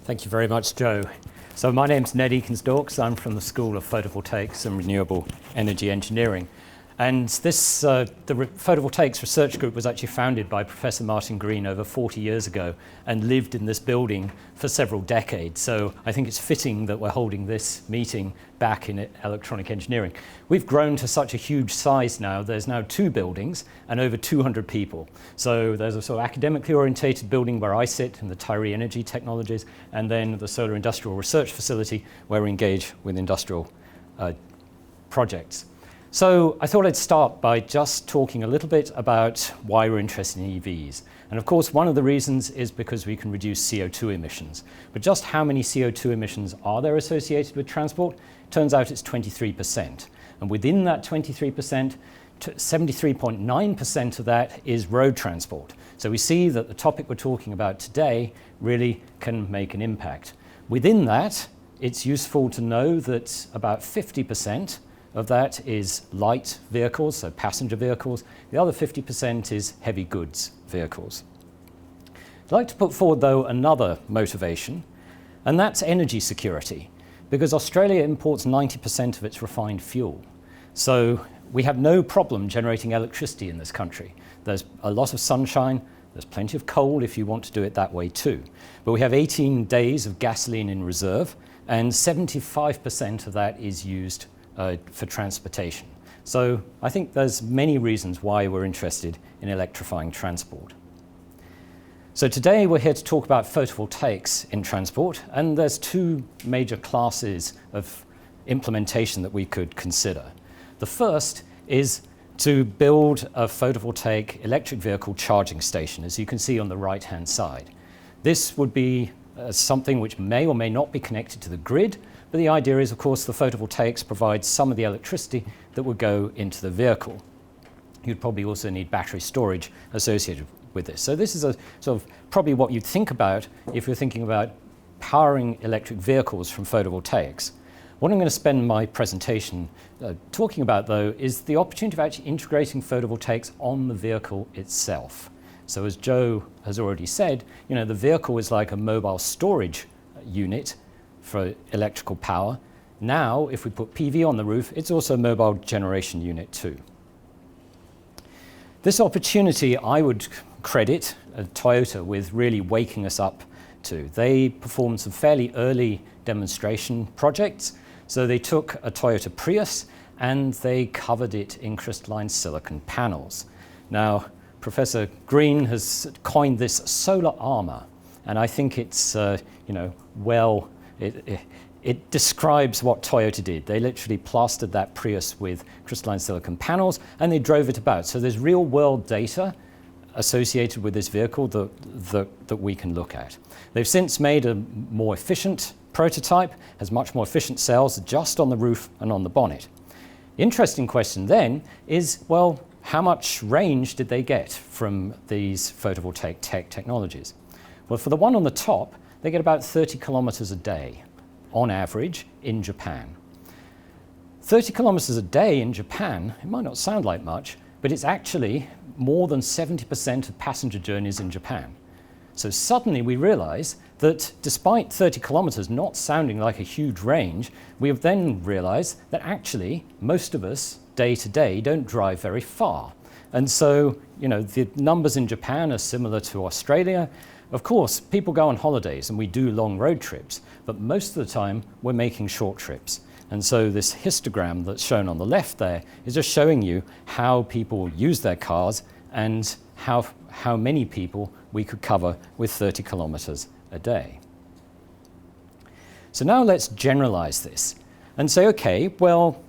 Thank you very much, Joe. So my name's Ned Ekins-Daukes. I'm from the School of Photovoltaics and Renewable Energy Engineering. And this, the Photovoltaics Research Group was actually founded by Professor Martin Green over 40 years ago and lived in this building for several decades. So I think it's fitting that we're holding this meeting back in electronic engineering. We've grown to such a huge size now. There's now 2 buildings and over 200 people. So there's a sort of academically orientated building where I sit in the Tyree Energy Technologies, and then the Solar Industrial Research Facility where we engage with industrial projects. So I thought I'd start by just talking a little bit about why we're interested in EVs. And of course, one of the reasons is because we can reduce CO2 emissions. But just how many CO2 emissions are there associated with transport? Turns out it's 23%. And within that 23%, 73.9% of that is road transport. So we see that the topic we're talking about today really can make an impact. Within that, it's useful to know that about 50% of that is light vehicles, so passenger vehicles. The other 50% is heavy goods vehicles. I'd like to put forward, though, another motivation, and that's energy security, because Australia imports 90% of its refined fuel. So we have no problem generating electricity in this country. There's a lot of sunshine, there's plenty of coal if you want to do it that way too. But we have 18 days of gasoline in reserve, and 75% of that is used for transportation. So I think there's many reasons why we're interested in electrifying transport. So today we're here to talk about photovoltaics in transport, and there's 2 major classes of implementation that we could consider. The first is to build a photovoltaic electric vehicle charging station, as you can see on the right-hand side. This would be something which may or may not be connected to the grid, but the idea is, of course, the photovoltaics provides some of the electricity that would go into the vehicle. You'd probably also need battery storage associated with this. So this is a sort of probably what you'd think about if you're thinking about powering electric vehicles from photovoltaics. What I'm going to spend my presentation talking about, though, is the opportunity of actually integrating photovoltaics on the vehicle itself. So as Joe has already said, you know, the vehicle is like a mobile storage unit for electrical power. Now, if we put PV on the roof, it's also a mobile generation unit too. This opportunity I would credit Toyota with really waking us up to. They performed some fairly early demonstration projects. So they took a Toyota Prius and they covered it in crystalline silicon panels. Now, Professor Green has coined this solar armor, and I think it's, it describes what Toyota did. They literally plastered that Prius with crystalline silicon panels and they drove it about. So there's real world data associated with this vehicle that we can look at. They've since made a more efficient prototype, has much more efficient cells just on the roof and on the bonnet. Interesting question then is, well, how much range did they get from these photovoltaic technologies? Well, for the one on the top, they get about 30 kilometers a day on average in Japan. 30 kilometers a day in Japan, it might not sound like much, but it's actually more than 70% of passenger journeys in Japan. So suddenly we realize that despite 30 kilometers not sounding like a huge range, we have then realized that actually most of us day to day don't drive very far. And so, you know, the numbers in Japan are similar to Australia. Of course, people go on holidays and we do long road trips, but most of the time we're making short trips. And so this histogram that's shown on the left there is just showing you how people use their cars and how many people we could cover with 30 kilometers a day. So now let's generalize this and say, okay, well,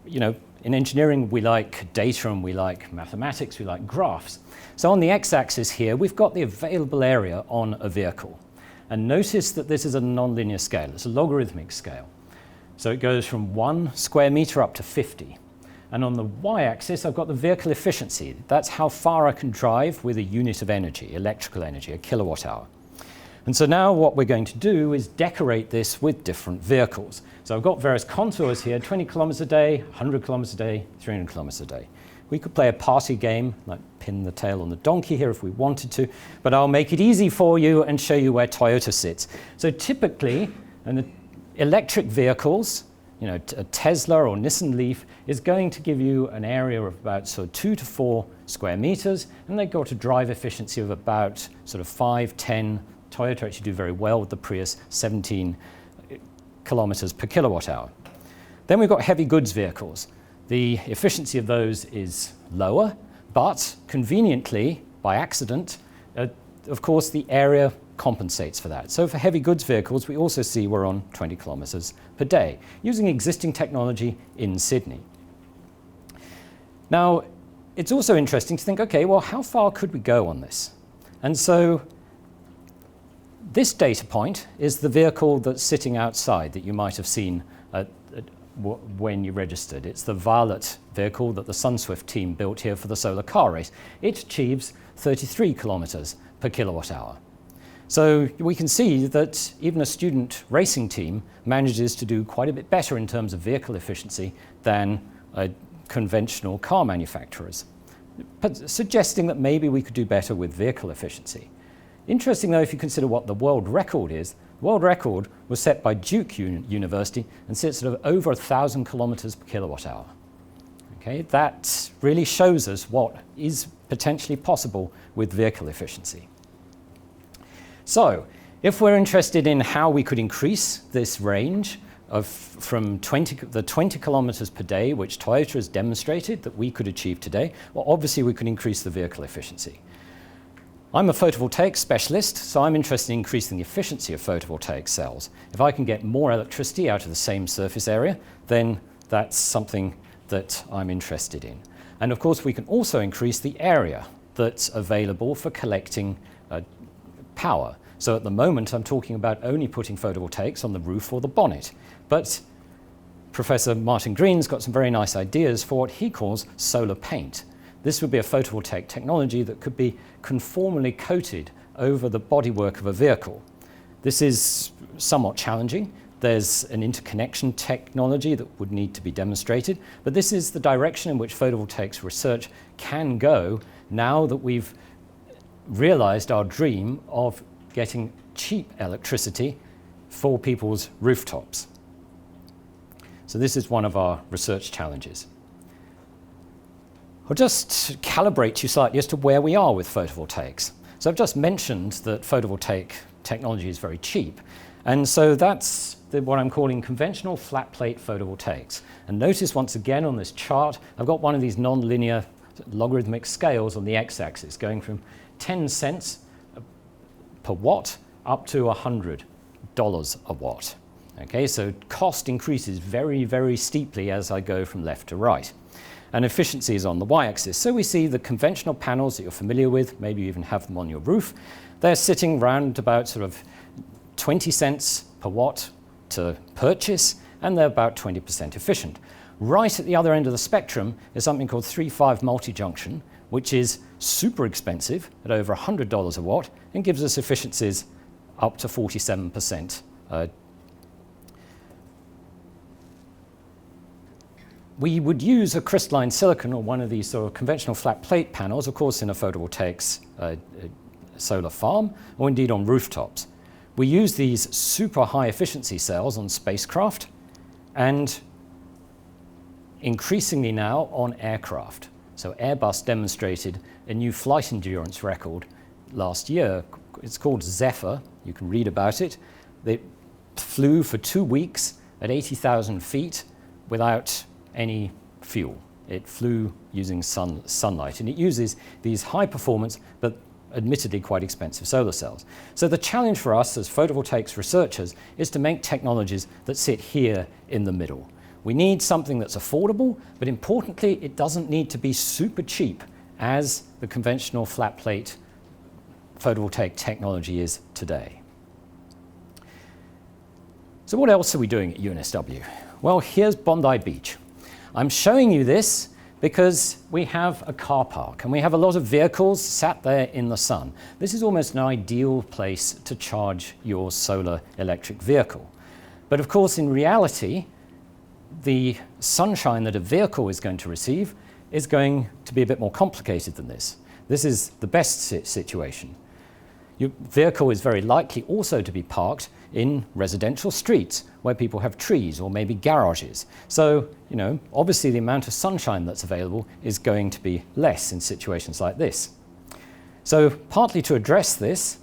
you know, in engineering we like data and we like mathematics, we like graphs. So on the x-axis here, we've got the available area on a vehicle. And notice that this is a nonlinear scale, it's a logarithmic scale. So it goes from 1 square meter up to 50. And on the y-axis, I've got the vehicle efficiency. That's how far I can drive with a unit of energy, electrical energy, a kilowatt hour. And so now what we're going to do is decorate this with different vehicles. So I've got various contours here, 20 kilometers a day, 100 kilometers a day, 300 kilometers a day. We could play a party game, like pin the tail on the donkey here if we wanted to, but I'll make it easy for you and show you where Toyota sits. So typically, electric vehicles, you know, a Tesla or Nissan Leaf is going to give you an area of about sort of 2 to 4 square meters, and they've got a drive efficiency of about sort of 5, 10. Toyota actually do very well with the Prius, 17 kilometers per kilowatt hour. Then we've got heavy goods vehicles. The efficiency of those is lower, but conveniently, by accident, of course, the area compensates for that. So for heavy goods vehicles, we also see we're on 20 kilometers per day, using existing technology in Sydney. Now, it's also interesting to think, okay, well, how far could we go on this? And so this data point is the vehicle that's sitting outside that you might have seen when you registered. It's the violet vehicle that the SunSwift team built here for the solar car race. It achieves 33 kilometers per kilowatt hour. So we can see that even a student racing team manages to do quite a bit better in terms of vehicle efficiency than conventional car manufacturers, but suggesting that maybe we could do better with vehicle efficiency. Interesting though, if you consider what the world record is, the world record was set by Duke University and sits at over 1,000 kilometers per kilowatt hour. Okay, that really shows us what is potentially possible with vehicle efficiency. So, if we're interested in how we could increase this range from the 20 kilometers per day, which Toyota has demonstrated that we could achieve today, well, obviously we could increase the vehicle efficiency. I'm a photovoltaic specialist, so I'm interested in increasing the efficiency of photovoltaic cells. If I can get more electricity out of the same surface area, then that's something that I'm interested in. And of course, we can also increase the area that's available for collecting power. So at the moment, I'm talking about only putting photovoltaics on the roof or the bonnet. But Professor Martin Green's got some very nice ideas for what he calls solar paint. This would be a photovoltaic technology that could be conformally coated over the bodywork of a vehicle. This is somewhat challenging. There's an interconnection technology that would need to be demonstrated, but this is the direction in which photovoltaics research can go now that we've realized our dream of getting cheap electricity for people's rooftops. So this is one of our research challenges. I'll just calibrate you slightly as to where we are with photovoltaics. So I've just mentioned that photovoltaic technology is very cheap. And so that's what I'm calling conventional flat plate photovoltaics. And notice once again on this chart, I've got one of these non-linear logarithmic scales on the x-axis going from 10 cents per watt up to $100 a watt. Okay, so cost increases very, very steeply as I go from left to right. And efficiency is on the y-axis. So we see the conventional panels that you're familiar with, maybe you even have them on your roof. They're sitting around about sort of 20 cents per watt to purchase, and they're about 20% efficient. Right at the other end of the spectrum is something called 3.5 multi-junction, which is super expensive at over $100 a watt and gives us efficiencies up to 47%. We would use a crystalline silicon or one of these sort of conventional flat plate panels, of course, in a photovoltaics solar farm or indeed on rooftops. We use these super high efficiency cells on spacecraft and increasingly now on aircraft. So Airbus demonstrated a new flight endurance record last year. It's called Zephyr. You can read about it. They flew for 2 weeks at 80,000 feet without any fuel. It flew using sunlight, and it uses these high performance but admittedly quite expensive solar cells. So the challenge for us as photovoltaics researchers is to make technologies that sit here in the middle. We need something that's affordable, but importantly, it doesn't need to be super cheap as the conventional flat plate photovoltaic technology is today. So what else are we doing at UNSW? Well, here's Bondi Beach. I'm showing you this because we have a car park and we have a lot of vehicles sat there in the sun. This is almost an ideal place to charge your solar electric vehicle. But of course, in reality, the sunshine that a vehicle is going to receive is going to be a bit more complicated than this. This is the best situation. Your vehicle is very likely also to be parked in residential streets where people have trees or maybe garages. So, obviously the amount of sunshine that's available is going to be less in situations like this. So, partly to address this,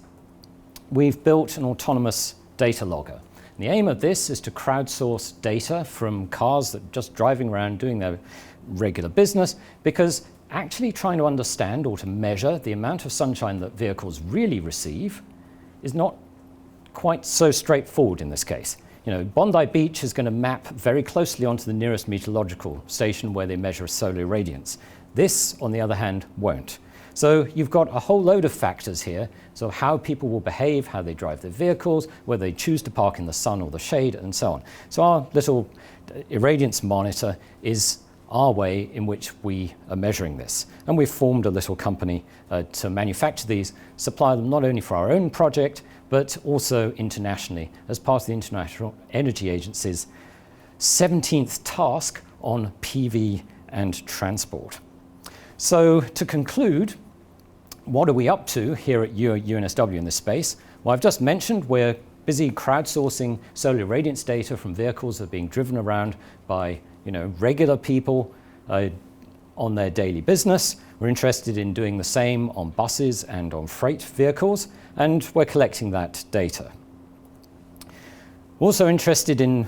we've built an autonomous data logger. And the aim of this is to crowdsource data from cars that are just driving around doing their regular business, because actually trying to understand or to measure the amount of sunshine that vehicles really receive is not quite so straightforward in this case. Bondi Beach is going to map very closely onto the nearest meteorological station where they measure solar irradiance. This, on the other hand, won't. So you've got a whole load of factors here. So how people will behave, how they drive their vehicles, whether they choose to park in the sun or the shade, and so on. So our little irradiance monitor is our way in which we are measuring this. And we've formed a little company to manufacture these, supply them not only for our own project, but also internationally as part of the International Energy Agency's 17th task on PV and transport. So to conclude, what are we up to here at UNSW in this space? Well, I've just mentioned we're busy crowdsourcing solar irradiance data from vehicles that are being driven around by regular people on their daily business. We're interested in doing the same on buses and on freight vehicles, and we're collecting that data. We're also interested in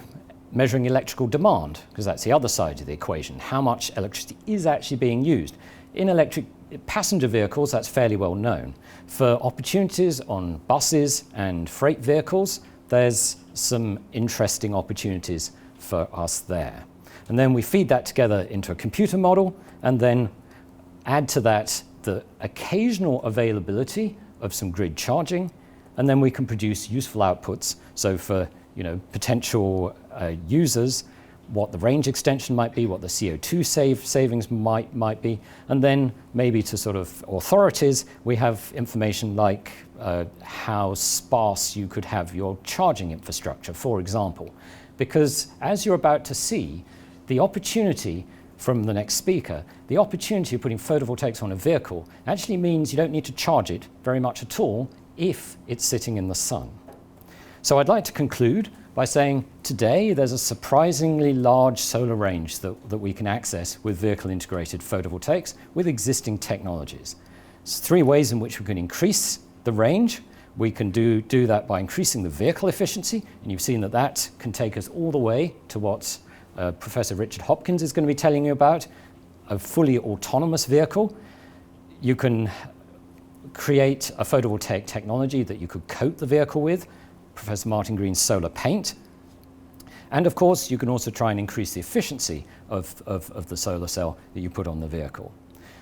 measuring electrical demand, because that's the other side of the equation. How much electricity is actually being used? In electric passenger vehicles, that's fairly well known. For opportunities on buses and freight vehicles, there's some interesting opportunities for us there. And then we feed that together into a computer model and then add to that the occasional availability of some grid charging, and then we can produce useful outputs. So for potential users, what the range extension might be, what the CO2 savings might be, and then maybe to sort of authorities, we have information like how sparse you could have your charging infrastructure, for example. Because as you're about to see, the opportunity from the next speaker, the opportunity of putting photovoltaics on a vehicle actually means you don't need to charge it very much at all if it's sitting in the sun. So I'd like to conclude by saying today there's a surprisingly large solar range that we can access with vehicle integrated photovoltaics with existing technologies. There's three ways in which we can increase the range. We can do that by increasing the vehicle efficiency, and you've seen that can take us all the way to what Professor Richard Hopkins is going to be telling you about, a fully autonomous vehicle. You can create a photovoltaic technology that you could coat the vehicle with, Professor Martin Green's solar paint. And of course, you can also try and increase the efficiency of the solar cell that you put on the vehicle.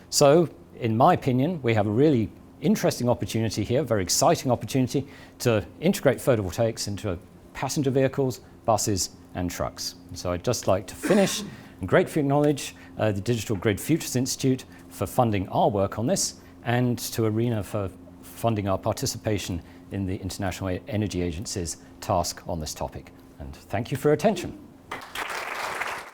So, in my opinion, we have a really interesting opportunity here, very exciting opportunity to integrate photovoltaics into passenger vehicles, buses, and trucks. So I'd just like to finish and gratefully acknowledge the Digital Grid Futures Institute for funding our work on this, and to ARENA for funding our participation in the International Energy Agency's task on this topic. And thank you for your attention.